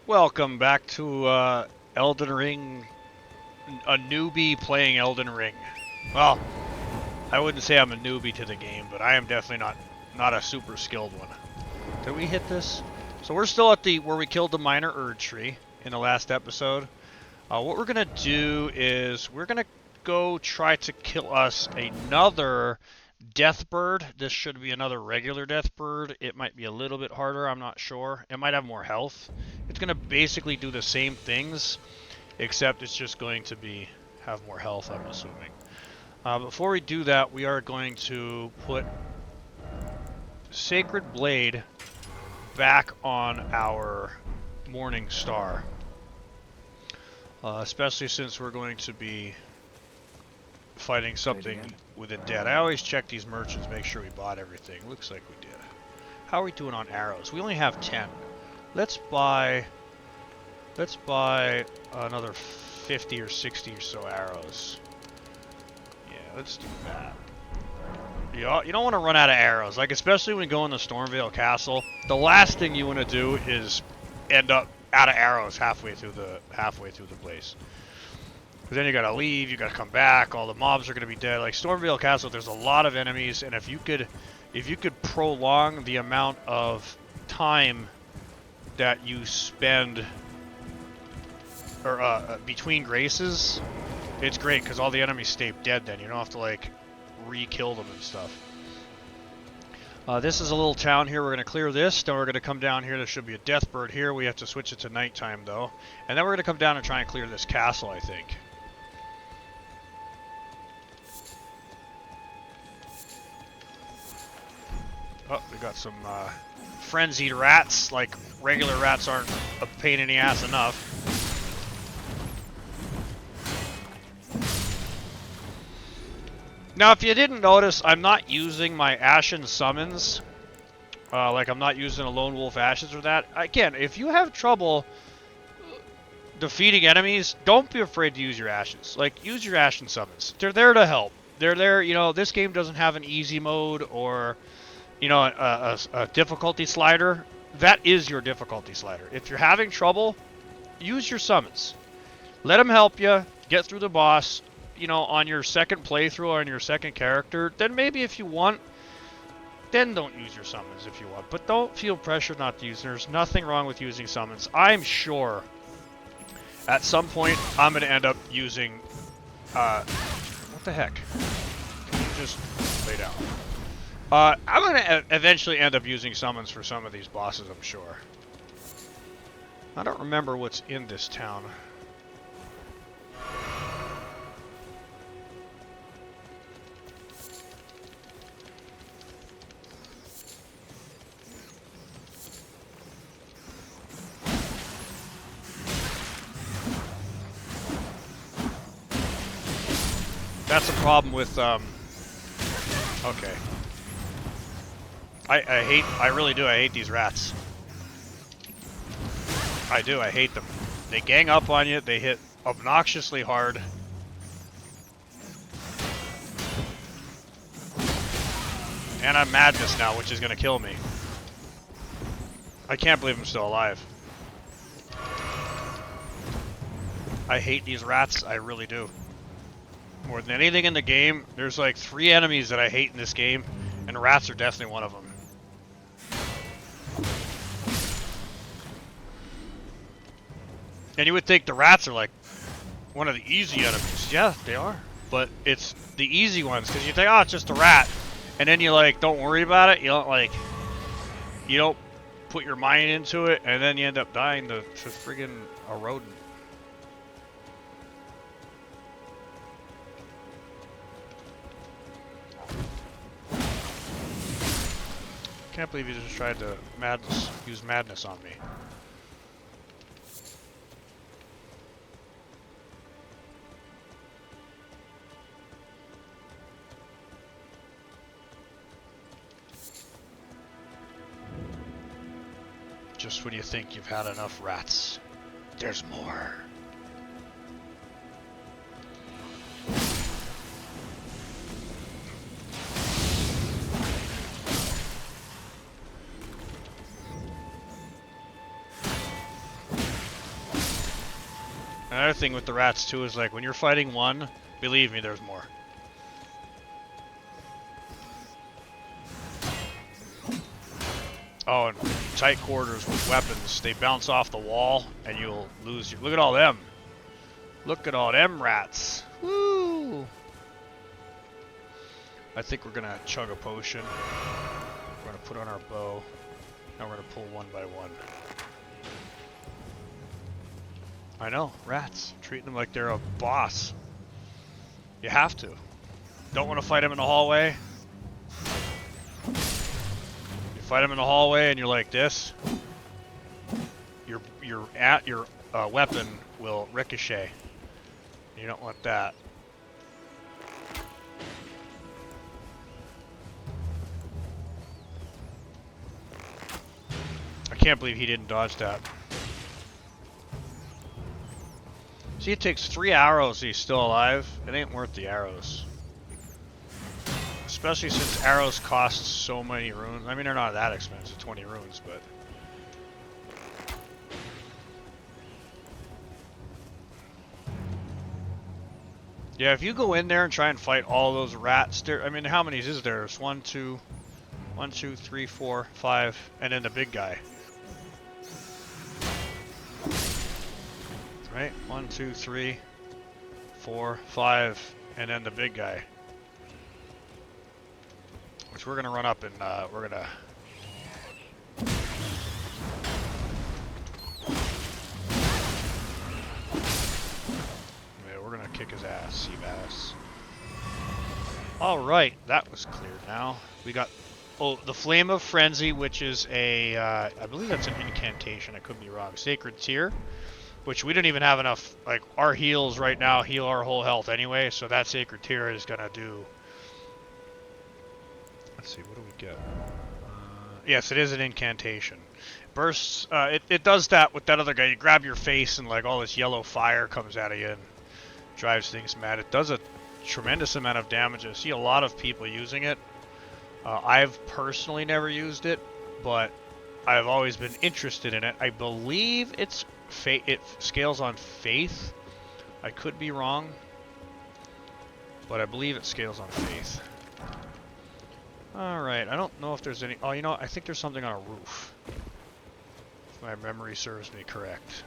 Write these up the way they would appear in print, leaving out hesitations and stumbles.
Welcome back to Elden Ring, a newbie playing Elden Ring. Well, I wouldn't say I'm a newbie to the game, but I am definitely not a super skilled one. Did we hit this? So we're still at the where we killed the minor Erd tree in the last episode. What we're gonna do is we're gonna go try to kill us another death bird. This should be another regular death bird. It might be a little bit harder, I'm not sure. It might have more health. It's gonna basically do the same things, except it's just going to be have more health, I'm assuming. Before we do that, we are going to put Sacred Blade back on our Morning Star. Especially since we're going to be fighting something with a dead. I always check these merchants, make sure we bought everything. Looks like we did. How are we doing on arrows? We only have 10. Let's buy another 50 or 60 or so arrows. Yeah, let's do that. You don't want to run out of arrows, like especially when you go in the Stormvale Castle. The last thing you want to do is end up out of arrows halfway through the place. Because then you gotta leave, you gotta come back. All the mobs are gonna be dead. Like Stormvale Castle, there's a lot of enemies, and if you could prolong the amount of time that you spend or between graces, it's great because all the enemies stay dead. Then you don't have to like re-kill them and stuff. This is a little town here. We're going to clear this. Then we're going to come down here. There should be a death bird here. We have to switch it to nighttime, though. And then we're going to come down and try and clear this castle, I think. Oh, we got some frenzied rats. Like, regular rats aren't a pain in the ass enough. Now, if you didn't notice, I'm not using my Ashen summons. Like, I'm not using a Lone Wolf Ashes or that. Again, if you have trouble defeating enemies, don't be afraid to use your Ashes. Like, use your Ashen summons. They're there to help. They're there, you know, this game doesn't have an easy mode or, you know, a difficulty slider. That is your difficulty slider. If you're having trouble, use your summons. Let them help you get through the boss. You know, on your second playthrough or on your second character, then maybe if you want, then don't use your summons if you want. But don't feel pressured not to use them. There's nothing wrong with using summons. I'm sure at some point I'm going to end up using, what the heck? Can you just lay down? I'm going to eventually end up using summons for some of these bosses, I'm sure. I don't remember what's in this town. That's a problem with, okay. I really do, I hate these rats. I do, I hate them. They gang up on you, they hit obnoxiously hard. And I'm madness now, which is gonna kill me. I can't believe I'm still alive. I hate these rats, I really do. More than anything in the game, there's like 3 enemies that I hate in this game, and rats are definitely one of them. And you would think the rats are like one of the easy enemies. Yeah, they are. But it's the easy ones, because you think, oh, it's just a rat. And then you like, don't worry about it. You don't put your mind into it, and then you end up dying to friggin' a rodent. Can't believe you just tried to use madness on me. Just when you think you've had enough rats, there's more. Another thing with the rats too is like when you're fighting one, believe me, there's more. Oh, and tight quarters with weapons, they bounce off the wall and you'll lose your... Look at all them. Look at all them rats. Woo! I think we're gonna chug a potion. We're gonna put on our bow. And we're gonna pull one by one. I know, rats. Treating them like they're a boss. You have to. Don't want to fight them in the hallway? Fight them in the hallway and you're like this, your weapon will ricochet. You don't want that. I can't believe he didn't dodge that. See, it takes 3 arrows, he's still alive. It ain't worth the arrows. Especially since arrows cost so many runes. I mean, they're not that expensive, 20 runes, but... Yeah, if you go in there and try and fight all those rats, there, I mean, how many is there? There's 1, 2, 3, 4, 5, and then the big guy. Right? 1, 2, 3, 4, 5, and then the big guy. Which we're gonna run up and we're gonna... Yeah, we're gonna kick his ass, Seabass. Alright, that was cleared now. We got... Oh, the Flame of Frenzy, which is a... I believe that's an incantation, I could be wrong. Sacred Tear, which we didn't even have enough... Like, our heals right now heal our whole health anyway, so that Sacred Tear is gonna do... Let's see, what do we get? Yes, it is an incantation. Bursts, it does that with that other guy. You grab your face and like all this yellow fire comes out of you and drives things mad. It does a tremendous amount of damage. I see a lot of people using it. I've personally never used it, but I've always been interested in it. I believe it scales on faith. I could be wrong, but I believe it scales on faith. Alright, I don't know if there's any... Oh, you know, I think there's something on a roof. If my memory serves me correct.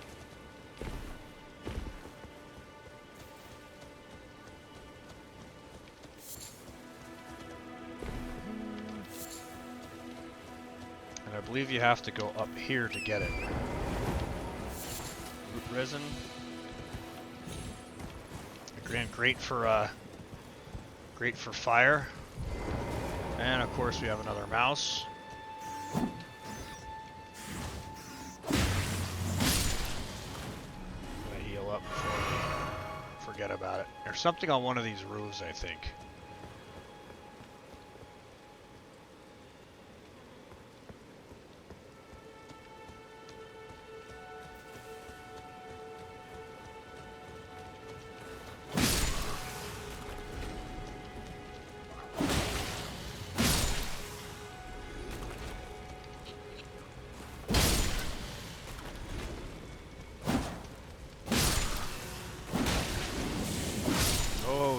And I believe you have to go up here to get it. Root resin. Again, great for fire. And of course we have another mouse. I'm gonna heal up before we forget about it. There's something on one of these roofs, I think.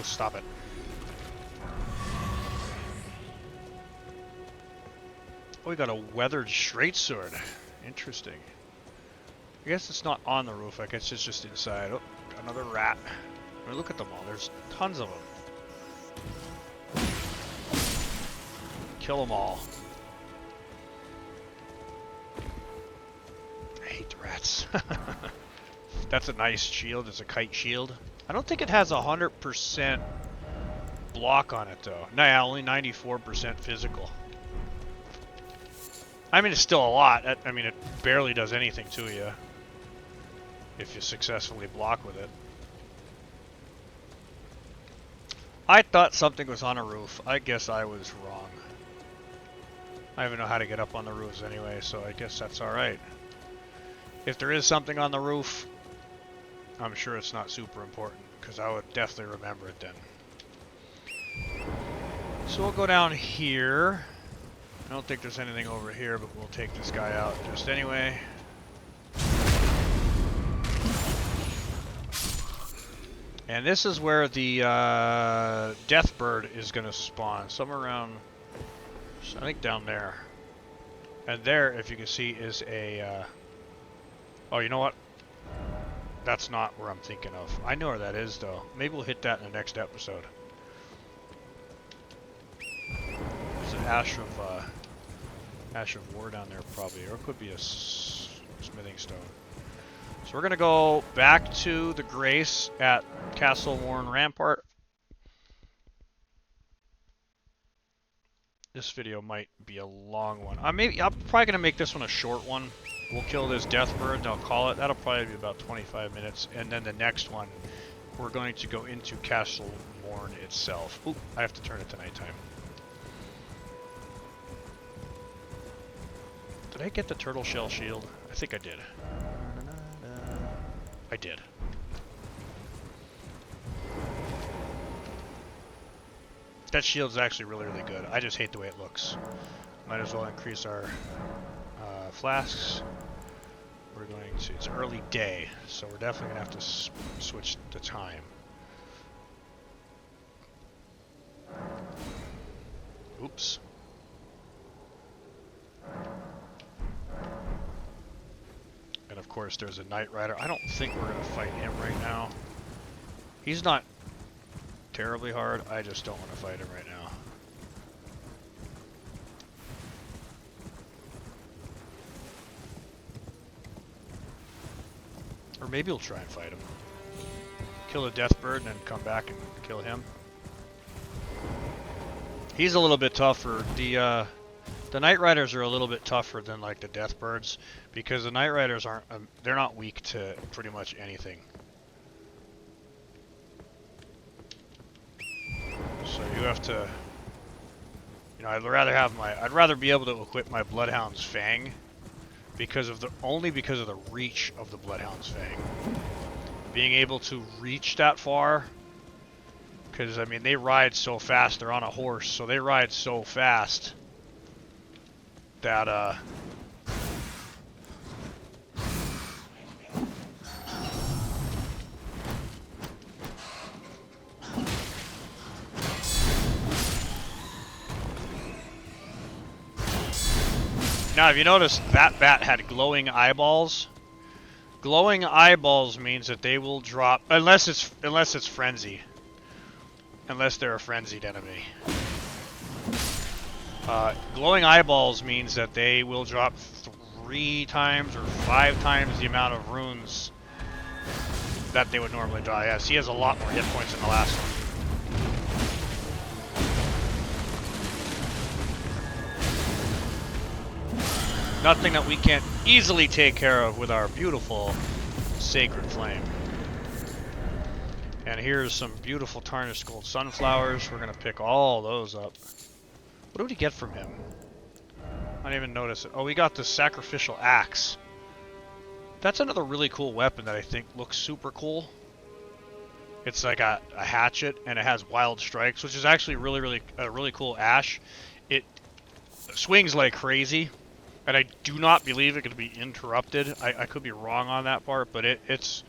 Stop it. Oh, we got a weathered straight sword. Interesting. I guess it's not on the roof. I guess it's just inside. Oh, got another rat. I mean, look at them all. There's tons of them. Kill them all. I hate the rats. That's a nice shield. It's a kite shield. I don't think it has 100% block on it though. Nah, only 94% physical. I mean, it's still a lot. I mean, it barely does anything to you if you successfully block with it. I thought something was on a roof. I guess I was wrong. I don't even know how to get up on the roofs anyway, so I guess that's alright. If there is something on the roof, I'm sure it's not super important, because I would definitely remember it then. So we'll go down here. I don't think there's anything over here, but we'll take this guy out just anyway. And this is where the death bird is going to spawn. Somewhere around, I think down there. And there, if you can see, is a... oh, you know what? That's not where I'm thinking of. I know where that is, though. Maybe we'll hit that in the next episode. There's an Ash of War down there, probably. Or it could be a smithing stone. So we're going to go back to the Grace at Castle Warren Rampart. This video might be a long one. I'm probably going to make this one a short one. We'll kill this death bird and I'll call it. That'll probably be about 25 minutes. And then the next one, we're going to go into Castle Warren itself. Oop, I have to turn it to nighttime. Did I get the turtle shell shield? I think I did. I did. That shield's actually really, really good. I just hate the way it looks. Might as well increase our flasks. We're going to, it's early day, so we're definitely going to have to switch the time. Oops. And of course there's a Knight Rider. I don't think we're going to fight him right now. He's not terribly hard. I just don't want to fight him right now. Or maybe we'll try and fight him. Kill the death bird and then come back and kill him. He's a little bit tougher. The Knight Riders are a little bit tougher than like the death birds because the Knight Riders aren't they're not weak to pretty much anything. So you have to, you know, I'd rather be able to equip my Bloodhound's Fang because of only because of the reach of the Bloodhound's Fang. Being able to reach that far, because I mean they ride so fast. They're on a horse, so they ride so fast that now, if you notice, that bat had glowing eyeballs. Glowing eyeballs means that they will drop, unless it's frenzy, unless they're a frenzied enemy. Glowing eyeballs means that they will drop 3 times or 5 times the amount of runes that they would normally draw. Yes, he has a lot more hit points than the last one. Nothing that we can't easily take care of with our beautiful Sacred Flame. And here's some beautiful tarnished gold sunflowers. We're going to pick all those up. What did we get from him? I didn't even notice it. Oh, we got the sacrificial axe. That's another really cool weapon that I think looks super cool. It's like a hatchet, and it has wild strikes, which is actually a really cool ash. It swings like crazy. And I do not believe it could be interrupted. I could be wrong on that part, but it's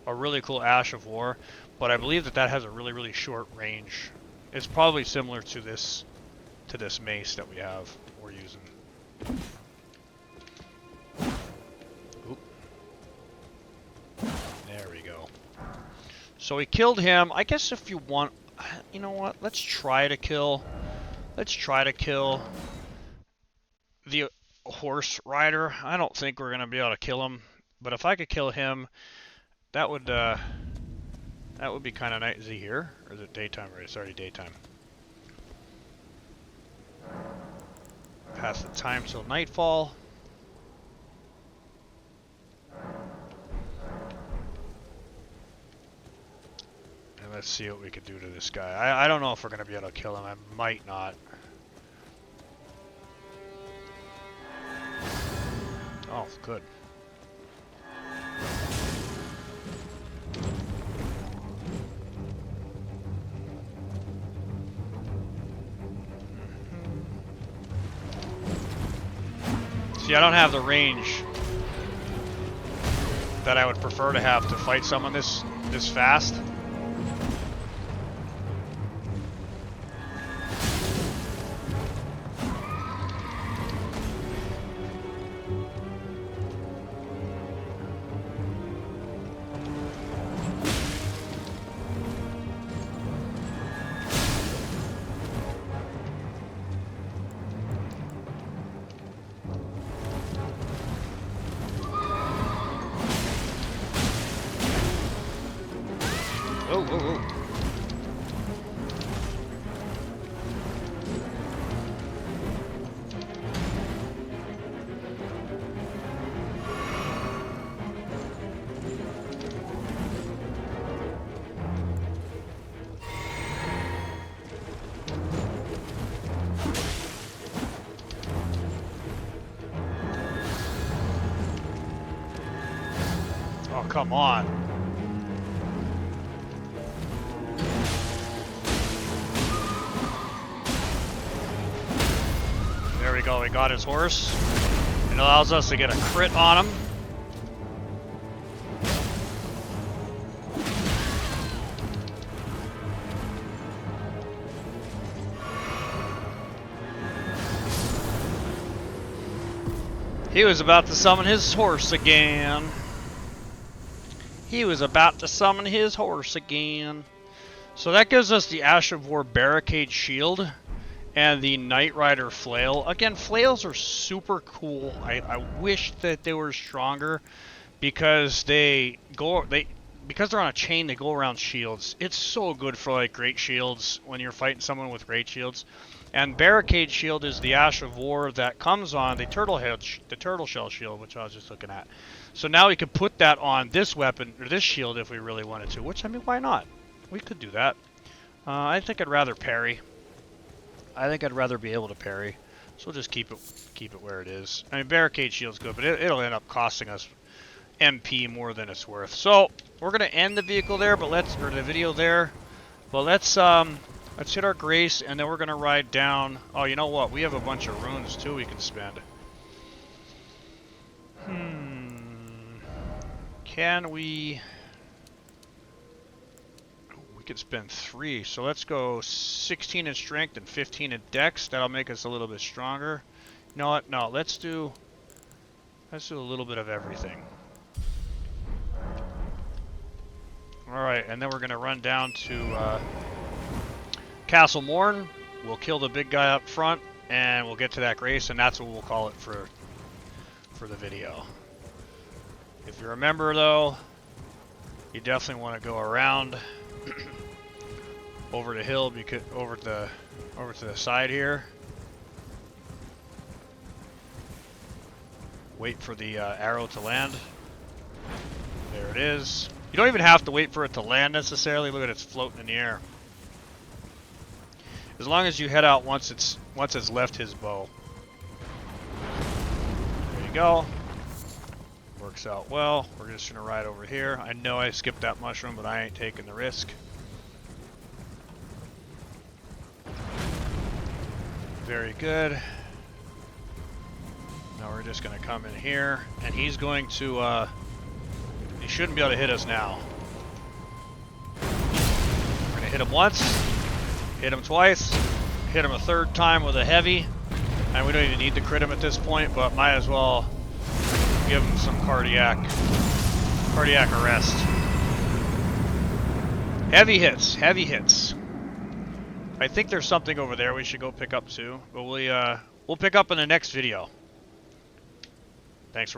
a really cool Ash of War. But I believe that has a really, really short range. It's probably similar to this mace that we're using. Oop. There we go. So we killed him. I guess if you want, you know what? Let's try to kill the horse rider. I don't think we're gonna be able to kill him, but if I could kill him, that would be kind of nice. Is he here, or is it daytime already? It's already daytime. Pass the time till nightfall. And let's see what we could do to this guy. I don't know if we're gonna be able to kill him. I might not. Oh, good. See, I don't have the range that I would prefer to have to fight someone this fast. Oh, oh, oh. Oh, come on. There we go, we got his horse. It allows us to get a crit on him. He was about to summon his horse again. He was about to summon his horse again. So that gives us the Ash of War Barricade Shield and the Knight Rider Flail. Again, flails are super cool. I wish that they were stronger because because they're on a chain, they go around shields. It's so good for like great shields when you're fighting someone with great shields. And Barricade Shield is the Ash of War that comes on the turtle shell shield, which I was just looking at. So now we could put that on this weapon or this shield if we really wanted to. Which, I mean, why not? We could do that. I think I'd rather parry. I think I'd rather be able to parry. So we'll just keep it where it is. I mean, Barricade Shield's good, but it'll end up costing us MP more than it's worth. So we're gonna end the vehicle there, but the video there. But let's hit our grace, and then we're gonna ride down. Oh, you know what? We have a bunch of runes too we can spend. Can we? We could spend 3. So let's go 16 in strength and 15 in dex. That'll make us a little bit stronger. You know what? No, let's do a little bit of everything. All right, and then we're gonna run down to Castle Morn. We'll kill the big guy up front, and we'll get to that grace, and that's what we'll call it for the video. If you remember, though, you definitely want to go around over the hill, because over to the side here. Wait for the arrow to land. There it is. You don't even have to wait for it to land necessarily. Look at it, it's floating in the air. As long as you head out once it's left his bow. There you go. Works out well. We're just gonna ride over here. I know I skipped that mushroom, but I ain't taking the risk. Very good. Now we're just gonna come in here, and he's going to he shouldn't be able to hit us now. We're gonna hit him once. Hit him twice, hit him a third time with a heavy, and we don't even need to crit him at this point, but might as well give him some cardiac arrest. Heavy hits, heavy hits. I think there's something over there we should go pick up too, but we'll pick up in the next video. Thanks for watching.